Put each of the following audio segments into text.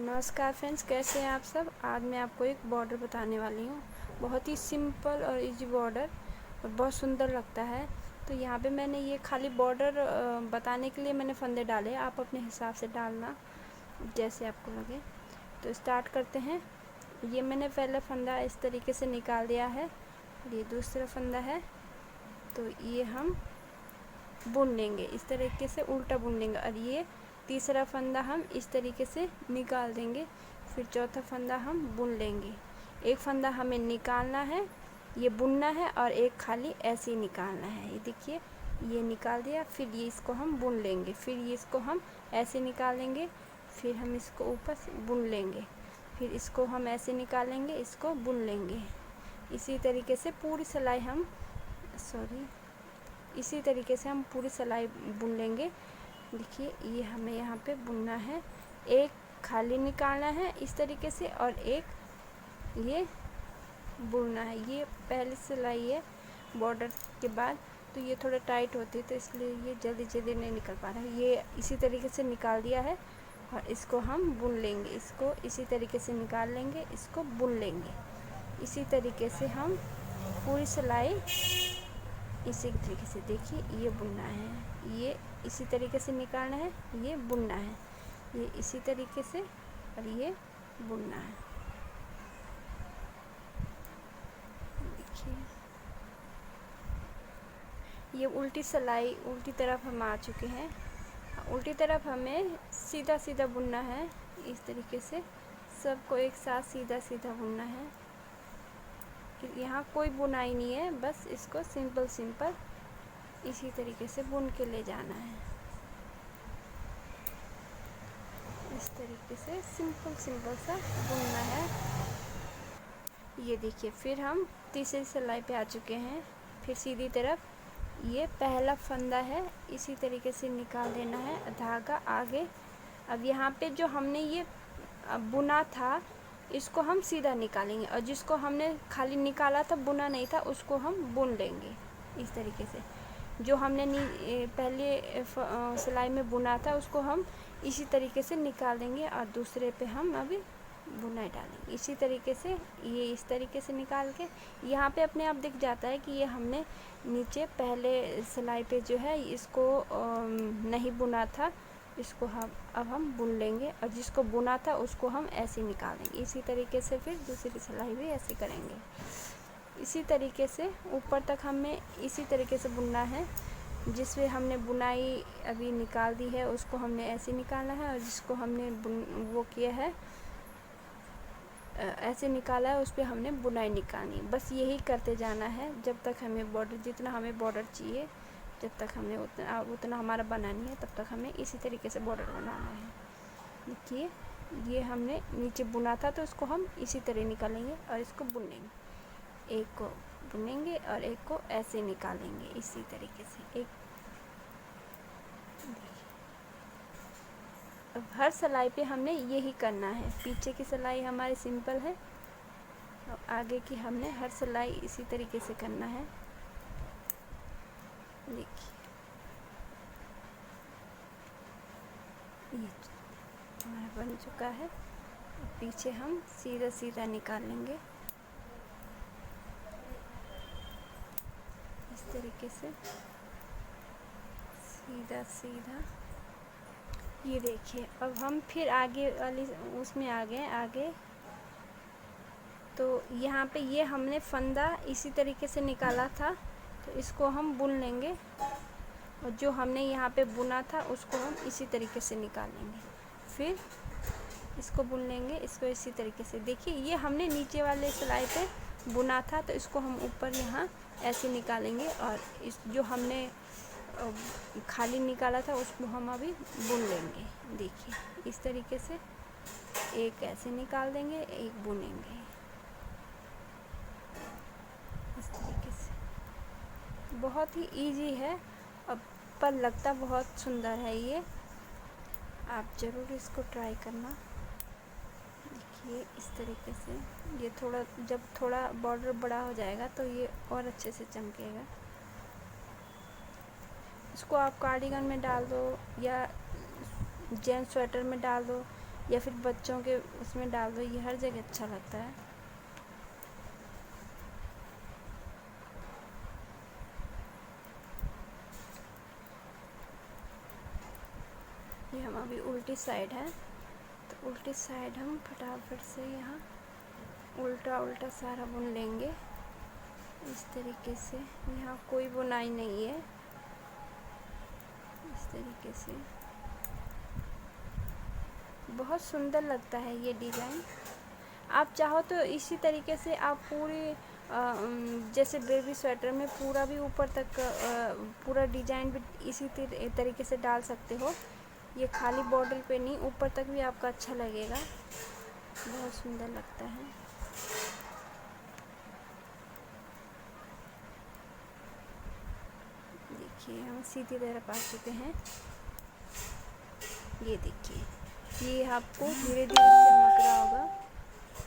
नमस्कार फ्रेंड्स, कैसे हैं आप सब। आज मैं आपको एक बॉर्डर बताने वाली हूँ। बहुत ही सिंपल और इजी बॉर्डर और बहुत सुंदर लगता है। तो यहाँ पे मैंने ये खाली बॉर्डर बताने के लिए मैंने फंदे डाले। आप अपने हिसाब से डालना जैसे आपको लगे। तो स्टार्ट करते हैं। ये मैंने पहला फंदा इस तरीके से निकाल दिया है और ये दूसरा फंदा है। तो ये हम बुन लेंगे, इस तरीके से उल्टा बुन लेंगे और ये तीसरा फंदा हम इस तरीके से निकाल देंगे। फिर चौथा फंदा हम बुन लेंगे। एक फंदा हमें निकालना है, ये बुनना है, और एक खाली ऐसे ही निकालना है। ये देखिए, ये निकाल दिया। फिर ये इसको हम बुन लेंगे। फिर ये इसको हम ऐसे निकालेंगे। फिर हम इसको ऊपर से बुन लेंगे। फिर इसको हम ऐसे निकालेंगे, इसको बुन लेंगे। इसी तरीके से पूरी सिलाई हम इसी तरीके से हम पूरी सिलाई बुन लेंगे। देखिए, ये हमें यहाँ पे बुनना है। एक खाली निकालना है इस तरीके से और एक ये बुनना है। ये पहली सिलाई है बॉर्डर के बाद, तो ये थोड़ा टाइट होती है, तो इसलिए ये जल्दी जल्दी नहीं निकल पा रहा है। ये इसी तरीके से निकाल दिया है और इसको हम बुन लेंगे। इसको इसी तरीके से निकाल लेंगे, इसको बुन लेंगे। इसी तरीके से हम पूरी सिलाई इसी तरीके से, देखिए, ये बुनना है, ये इसी तरीके से निकालना है, ये बुनना है, ये इसी तरीके से और ये बुनना है। देखिए, ये उल्टी सिलाई उल्टी तरफ हम आ चुके हैं। उल्टी तरफ हमें सीधा सीधा बुनना है। इस तरीके से सबको एक साथ सीधा सीधा बुनना है। यहाँ कोई बुनाई नहीं है, बस इसको सिंपल सिंपल इसी तरीके से बुन के ले जाना है। इस तरीके से सिंपल सिंपल सा बुनना है। ये देखिए, फिर हम तीसरी सिलाई पे आ चुके हैं। फिर सीधी तरफ ये पहला फंदा है, इसी तरीके से निकाल देना है धागा आगे। अब यहाँ पे जो हमने ये बुना था, इसको हम सीधा निकालेंगे, और जिसको हमने खाली निकाला था, बुना नहीं था, उसको हम बुन लेंगे। इस तरीके से जो हमने पहले सिलाई में बुना था, उसको हम इसी तरीके से निकाल देंगे और दूसरे पे हम अभी बुनाई डालेंगे। इसी तरीके से ये इस तरीके से निकाल के यहाँ पे अपने आप दिख जाता है कि ये हमने नीचे पहले सिलाई पे जो है इसको नहीं बुना था, इसको अब हम बुन लेंगे, और जिसको बुना था उसको हम ऐसे निकालेंगे। इसी तरीके से फिर दूसरी सिलाई भी ऐसे करेंगे। इसी तरीके से ऊपर तक हमें इसी तरीके से बुनना है। जिसमें हमने बुनाई अभी निकाल दी है, उसको हमने ऐसे निकालना है, और जिसको हमने वो किया है ऐसे निकाला है, उस पर हमने बुनाई निकालनी। बस यही करते जाना है जब तक हमें बॉर्डर, जितना हमें बॉर्डर चाहिए, जब तक हमें उतना हमारा बनानी है, तब तक हमें इसी तरीके से बॉर्डर बनाना है। देखिए, ये हमने नीचे बुना था, तो इसको हम इसी तरह निकालेंगे और इसको बुनेंगे। एक को बुनेंगे और एक को ऐसे निकालेंगे इसी तरीके से। एक अब हर सिलाई पे हमने यही करना है। पीछे की सिलाई हमारी सिंपल है और आगे की हमने हर सिलाई इसी तरीके से करना है। देखिए, ये हमारा बन चुका है। पीछे हम सीधा सीधा निकालेंगे इस तरीके से, सीधा सीधा। ये देखिए, अब हम फिर आगे वाली उसमें आ गए आगे। तो यहाँ पे ये हमने फंदा इसी तरीके से निकाला था, तो इसको हम बुन लेंगे, और जो हमने यहाँ पे बुना था उसको हम इसी तरीके से निकालेंगे। फिर इसको बुन लेंगे, इसको इसी तरीके से। देखिए, ये हमने नीचे वाले सिलाई पे बुना था, तो इसको हम ऊपर यहाँ ऐसे निकालेंगे, और इस जो हमने खाली निकाला था उसको हम अभी बुन लेंगे। देखिए, इस तरीके से एक ऐसे निकाल देंगे, एक बुनेंगे इस तरीके से। बहुत ही इजी है और पर लगता बहुत सुंदर है। ये आप ज़रूर इसको ट्राई करना। देखिए, इस तरीके से ये जब थोड़ा बॉर्डर बड़ा हो जाएगा तो ये और अच्छे से चमकेगा। इसको आप कार्डिगन में डाल दो या जेंट्स स्वेटर में डाल दो या फिर बच्चों के उसमें डाल दो, ये हर जगह अच्छा लगता है। ये हम अभी उल्टी साइड है, तो उल्टी साइड हम फटाफट से यहाँ उल्टा उल्टा सारा बुन लेंगे इस तरीके से। यहाँ कोई बुनाई नहीं है, इस तरीके से बहुत सुंदर लगता है ये डिज़ाइन। आप चाहो तो इसी तरीके से आप पूरी जैसे बेबी स्वेटर में पूरा भी ऊपर तक पूरा डिज़ाइन भी इसी तरीके से डाल सकते हो। ये खाली बॉर्डर पे नहीं, ऊपर तक भी आपका अच्छा लगेगा, बहुत सुंदर लगता है। देखिए हम सीधी तरफ आ चुके हैं। ये देखिए, ये आपको धीरे धीरे चमक रहा होगा।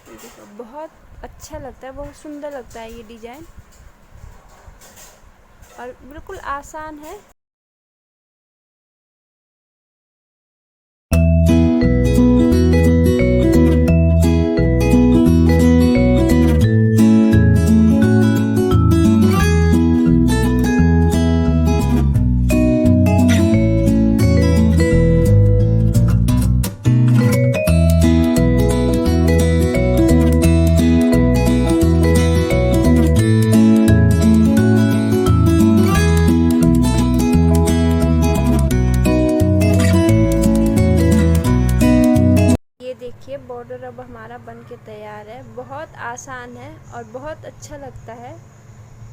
ये देखो बहुत अच्छा लगता है, बहुत सुंदर लगता है ये डिज़ाइन और बिल्कुल आसान है। देखिए बॉर्डर अब हमारा बन के तैयार है। बहुत आसान है और बहुत अच्छा लगता है।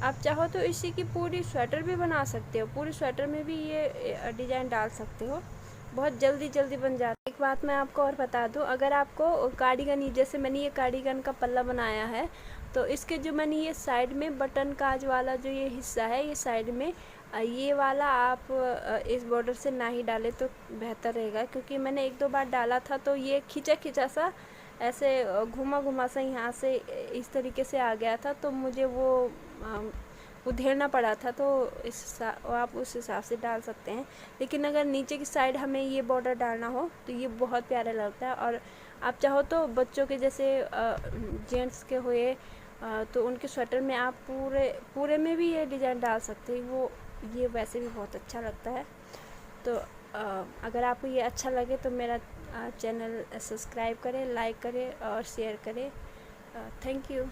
आप चाहो तो इसी की पूरी स्वेटर भी बना सकते हो, पूरी स्वेटर में भी ये डिज़ाइन डाल सकते हो, बहुत जल्दी जल्दी बन जाता है। एक बात मैं आपको और बता दूं, अगर आपको कार्डिगन, जैसे मैंने ये कार्डिगन का पल्ला बनाया है, तो इसके जो मैंने ये साइड में बटन काज वाला जो ये हिस्सा है, ये साइड में ये वाला आप इस बॉर्डर से ना ही डालें तो बेहतर रहेगा, क्योंकि मैंने एक दो बार डाला था तो ये खिंचा खिंचा सा ऐसे घुमा घुमा सा यहाँ से इस तरीके से आ गया था, तो मुझे वो उधेड़ना पड़ा था। तो आप उस हिसाब से डाल सकते हैं। लेकिन अगर नीचे की साइड हमें ये बॉर्डर डालना हो तो ये बहुत प्यारा लगता है। और आप चाहो तो बच्चों के जैसे जेंट्स के हुए तो उनके स्वेटर में आप पूरे में भी ये डिज़ाइन डाल सकते हैं, वो ये वैसे भी बहुत अच्छा लगता है। तो अगर आपको ये अच्छा लगे तो मेरा चैनल सब्सक्राइब करें, लाइक करें और शेयर करें। Thank you.